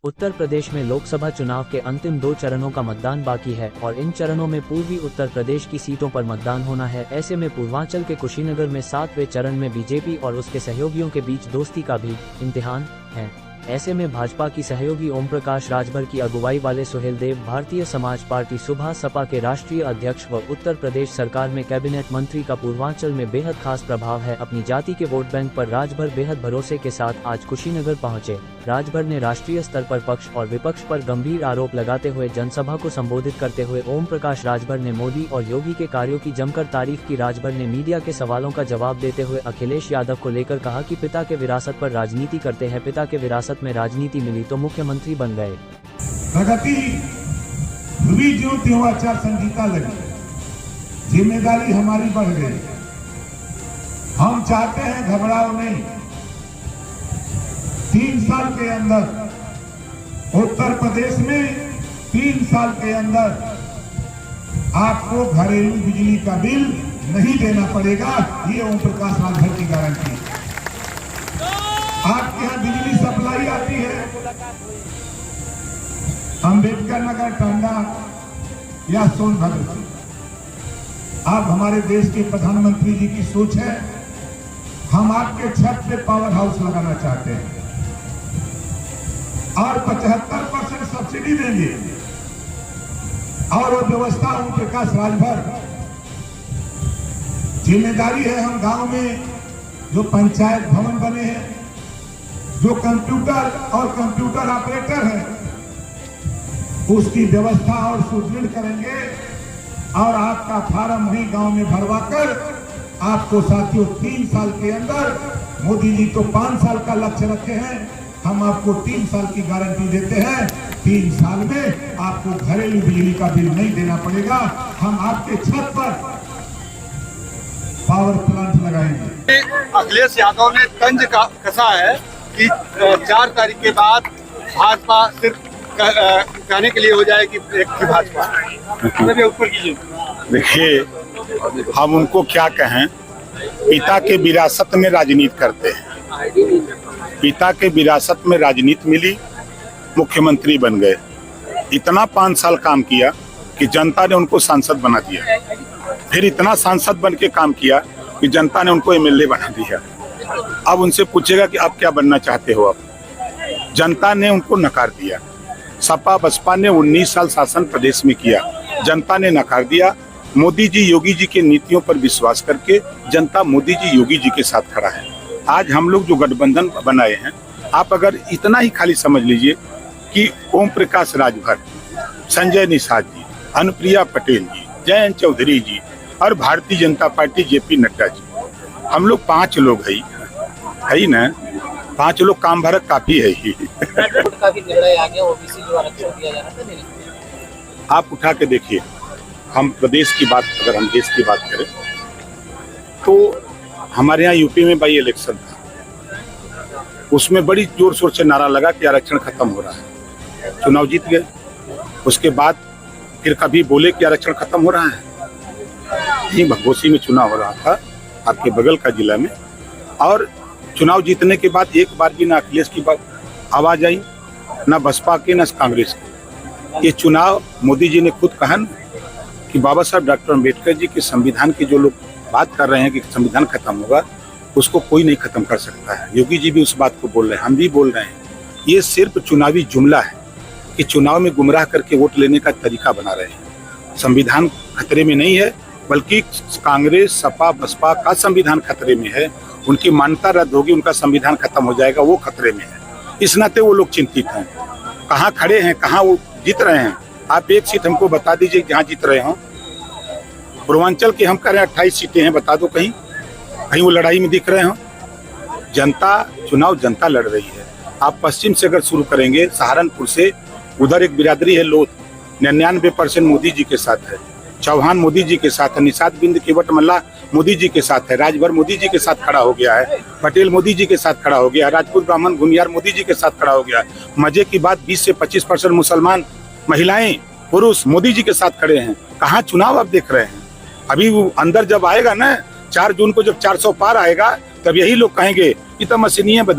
उत्तर प्रदेश में लोकसभा चुनाव के अंतिम 2 चरणों का मतदान बाकी है और इन चरणों में पूर्वी उत्तर प्रदेश की सीटों पर मतदान होना है। ऐसे में पूर्वांचल के कुशीनगर में 7वें चरण में बीजेपी और उसके सहयोगियों के बीच दोस्ती का भी इम्तिहान है। ऐसे में भाजपा की सहयोगी ओम प्रकाश राजभर की अगुवाई वाले सुहेलदेव भारतीय समाज पार्टी सुबह सपा के राष्ट्रीय अध्यक्ष व उत्तर प्रदेश सरकार में कैबिनेट मंत्री का पूर्वांचल में बेहद खास प्रभाव है। अपनी जाति के वोट बैंक पर राजभर बेहद भरोसे के साथ आज कुशीनगर पहुंचे। राजभर ने राष्ट्रीय स्तर पर पक्ष और विपक्ष पर गंभीर आरोप लगाते हुए जनसभा को संबोधित करते हुए ओम प्रकाश राजभर ने मोदी और योगी के कार्यों की जमकर तारीफ की। राजभर ने मीडिया के सवालों का जवाब देते हुए अखिलेश यादव को लेकर कहा कि पिता के विरासत पर राजनीति करते हैं, पिता के विरासत में राजनीति मिली तो मुख्यमंत्री बन गए। प्रगति हुई जो त्यों आचार संहिता लगी, जिम्मेदारी हमारी बढ़ गई। हम चाहते हैं घबराओ नहीं, 3 साल के अंदर उत्तर प्रदेश में 3 साल के अंदर आपको घरेलू बिजली का बिल नहीं देना पड़ेगा। ये ओम प्रकाश राजभर की गारंटी है। आपके यहाँ बिजली सप्लाई आती है अंबेडकर नगर, टांडा या सोनभद्र से। आप हमारे देश के प्रधानमंत्री जी की सोच है, हम आपके छत पे पावर हाउस लगाना चाहते हैं और 75% सब्सिडी देंगे। और वो व्यवस्था ओम प्रकाश राजभर, जिम्मेदारी है। हम गांव में जो पंचायत भवन बने हैं, जो कंप्यूटर और कंप्यूटर ऑपरेटर है, उसकी व्यवस्था और सुदृढ़ करेंगे और आपका फार्म वही गांव में भरवाकर आपको साथियों 3 साल के अंदर, मोदी जी तो 5 साल का लक्ष्य रखे हैं, हम आपको 3 साल की गारंटी देते हैं। 3 साल में आपको घरेलू बिजली का बिल नहीं देना पड़ेगा। हम आपके छत पर पावर प्लांट लगाएंगे। अखिलेश यादव ने तंज कसा है कि 4 तारीख के बाद भाजपा सिर्फ कहने के लिए हो जाएगी एक की भाजपा। ऊपर कीजिए। देखिए, हम उनको क्या कहें, पिता के विरासत में राजनीति करते हैं। पिता के विरासत में राजनीति मिली, मुख्यमंत्री बन गए। इतना 5 साल काम किया कि जनता ने उनको सांसद बना दिया। फिर इतना सांसद बन के काम किया कि जनता ने उनको एमएलए बना दिया। अब उनसे पूछेगा कि आप क्या बनना चाहते हो। अब जनता ने उनको नकार दिया। सपा बसपा ने 19 साल शासन प्रदेश में किया, जनता ने नकार दिया। मोदी जी योगी जी के नीतियों पर विश्वास करके जनता मोदी जी योगी जी के साथ खड़ा है। आज हम लोग जो गठबंधन बनाए हैं, आप अगर इतना ही खाली समझ लीजिए कि ओम प्रकाश राजभर, संजय निषाद जी, अनुप्रिया पटेल जी, जयंत चौधरी जी और भारतीय जनता पार्टी जेपी नड्डा जी, हम लोग 5 लोग है ना। 5 लोग काम भरत काफी है ही। आप उठा के देखिए, हम प्रदेश की बात, अगर हम देश की बात करें तो हमारे यहाँ यूपी में बाई इलेक्शन था, उसमें बड़ी जोर शोर से नारा लगा कि आरक्षण खत्म हो रहा है। चुनाव जीत गए। उसके बाद फिर कभी बोले कि आरक्षण खत्म हो रहा है। यही भगोसी में चुनाव हो रहा था, आपके बगल का जिला में, और चुनाव जीतने के बाद एक बार भी ना अखिलेश की बात आवाज आई, ना बसपा के ना कांग्रेस के। ये चुनाव मोदी जी ने खुद कहा कि बाबा साहब डॉक्टर अम्बेडकर जी के संविधान की जो लोग बात कर रहे हैं कि संविधान खत्म होगा, उसको कोई नहीं खत्म कर सकता है। योगी जी भी उस बात को बोल रहे हैं, हम भी बोल रहे हैं। ये सिर्फ चुनावी जुमला है कि चुनाव में गुमराह करके वोट लेने का तरीका बना रहे हैं। संविधान खतरे में नहीं है, बल्कि कांग्रेस सपा बसपा का संविधान खतरे में है। उनकी मान्यता रद्द होगी, उनका संविधान खत्म हो जाएगा, वो खतरे में है। इस नाते वो लोग चिंतित हैं। कहाँ खड़े हैं, कहाँ वो जीत रहे हैं। आप एक सीट हमको बता दीजिए जहाँ जीत रहे हो। पूर्वांचल के हम कह रहे हैं 28 सीटें हैं, बता दो कहीं कहीं वो लड़ाई में दिख रहे हो। जनता चुनाव जनता लड़ रही है। आप पश्चिम से अगर शुरू करेंगे, सहारनपुर से, उधर एक बिरादरी है लोथ, 99% मोदी जी के साथ है। चौहान मोदी जी के साथ है, निषाद बिंद केवट मल्ला मोदी जी के साथ है, राजभर मोदी जी के साथ खड़ा हो गया है, पटेल मोदी जी के साथ खड़ा हो गया है, राजपूत ब्राह्मण भूमियार मोदी जी के साथ खड़ा हो गया है। मजे की बात 20 से 25% मुसलमान महिलाएं पुरुष मोदी जी के साथ खड़े हैं। कहाँ चुनाव आप देख रहे हैं। अभी वो अंदर जब आएगा ना, 4 जून को जब 400 पार आएगा, तब यही लोग कहेंगे कि तो मशीनियां बदल